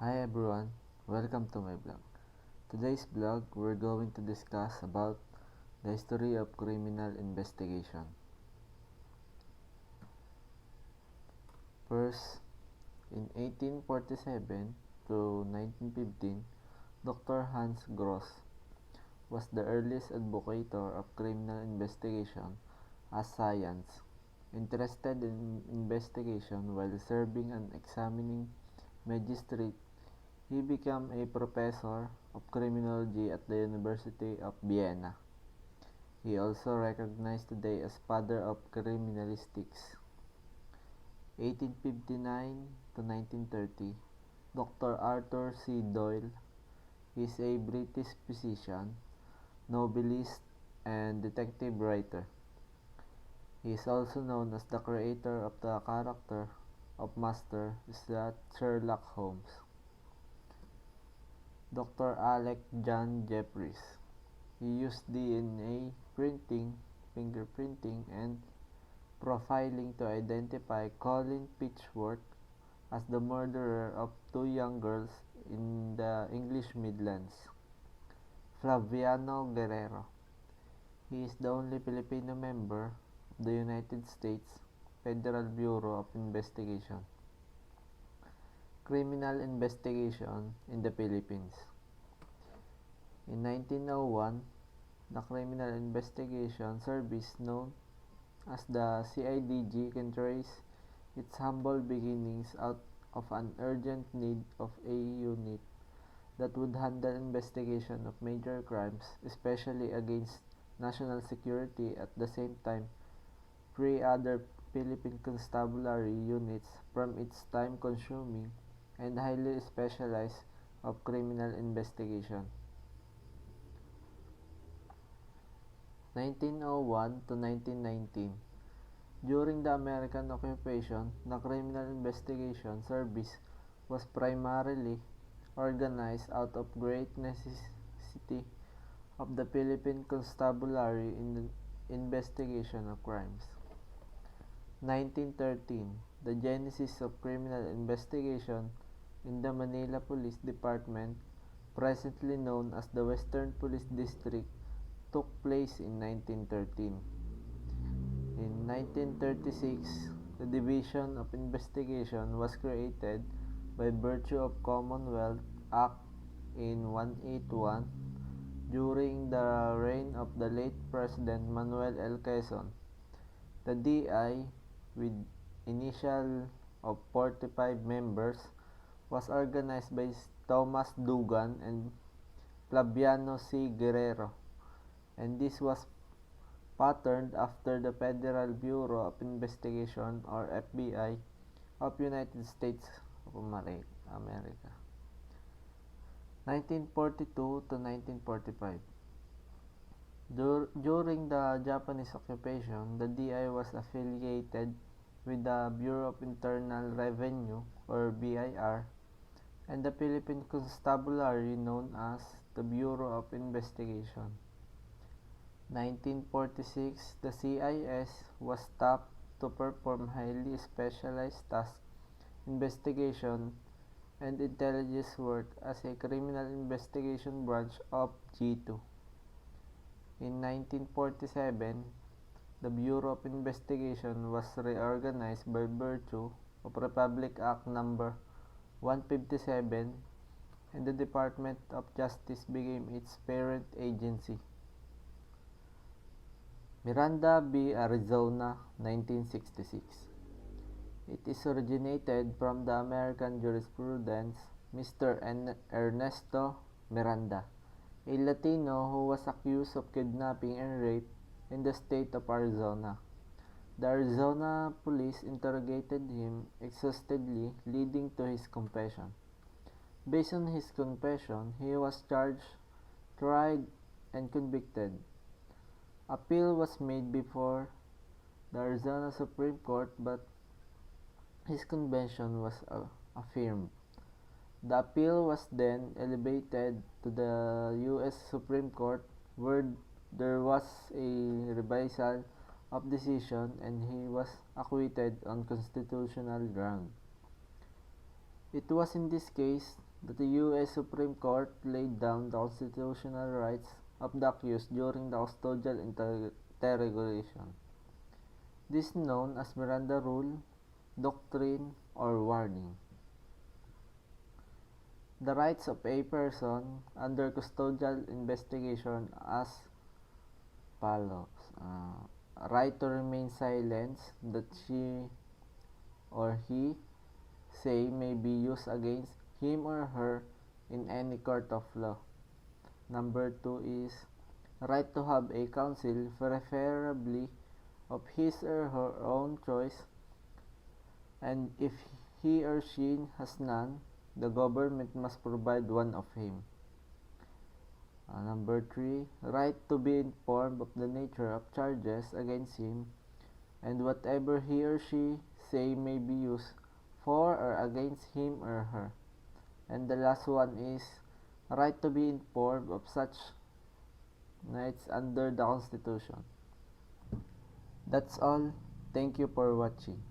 Hi everyone, welcome to my blog. Today's blog we're going to discuss about the history of criminal investigation. First, in 1847 to 1915, Dr. Hans Gross was the earliest advocator of criminal investigation as science, interested in investigation while serving an examining magistrate. He became a professor of criminology at the University of Vienna. He also recognized today as father of criminalistics. 1859 to 1930, Dr. Arthur C. Doyle is a British physician, novelist, and detective writer. He is also known as the creator of the character of Master Sherlock Holmes. Dr. Alec John Jeffries. He used DNA printing, fingerprinting, and profiling to identify Colin Pitchfork as the murderer of two young girls in the English Midlands. Flaviano Guerrero. He is the only Filipino member of the United States Federal Bureau of Investigation. Criminal investigation in the Philippines. In 1901, the Criminal Investigation Service, known as the CIDG, can trace its humble beginnings out of an urgent need of a unit that would handle investigation of major crimes, especially against national security. At the same time, free other Philippine constabulary units from its time-consuming and highly specialized of criminal investigation. 1901 to 1919. During the American occupation, the Criminal Investigation Service was primarily organized out of great necessity of the Philippine Constabulary in the investigation of crimes. 1913. The genesis of criminal investigation in the Manila Police Department, presently known as the Western Police District, took place in 1913. In 1936, the Division of Investigation was created by virtue of Commonwealth Act in 181 during the reign of the late President Manuel L. Quezon. The DI, with initial of 45 members, was organized by Thomas Dugan and Flaviano C. Guerrero, and this was patterned after the Federal Bureau of Investigation, or FBI, of United States of America. 1942 to 1945. During the Japanese occupation, the DI was affiliated with the Bureau of Internal Revenue, or BIR, and the Philippine Constabulary, known as the Bureau of Investigation. 1946, the CIS was staffed to perform highly specialized tasks, investigation, and intelligence work as a criminal investigation branch of G2. In 1947, the Bureau of Investigation was reorganized by virtue of Republic Act No. 157, and the Department of Justice became its parent agency. Miranda v. Arizona, 1966. It is originated from the American jurisprudence Mr. Ernesto Miranda, a Latino who was accused of kidnapping and rape in the state of Arizona. The Arizona police interrogated him exhaustively, leading to his confession. Based on his confession, he was charged, tried, and convicted. Appeal was made before the Arizona Supreme Court, but his conviction was affirmed. The appeal was then elevated to the U.S. Supreme Court, where there was a revisal of decision and he was acquitted on constitutional ground. It was in this case that the U.S. Supreme Court laid down the constitutional rights of the accused during the custodial interrogation. This is known as Miranda Rule, Doctrine, or Warning. The rights of a person under custodial investigation as follows. Right to remain silent, that she or he say may be used against him or her in any court of law. Number 2 is right to have a counsel, preferably of his or her own choice, and if he or she has none, the government must provide one of him. Number 3, right to be informed of the nature of charges against him, and whatever he or she say may be used for or against him or her. And the last one is right to be informed of such rights under the Constitution. That's all. Thank you for watching.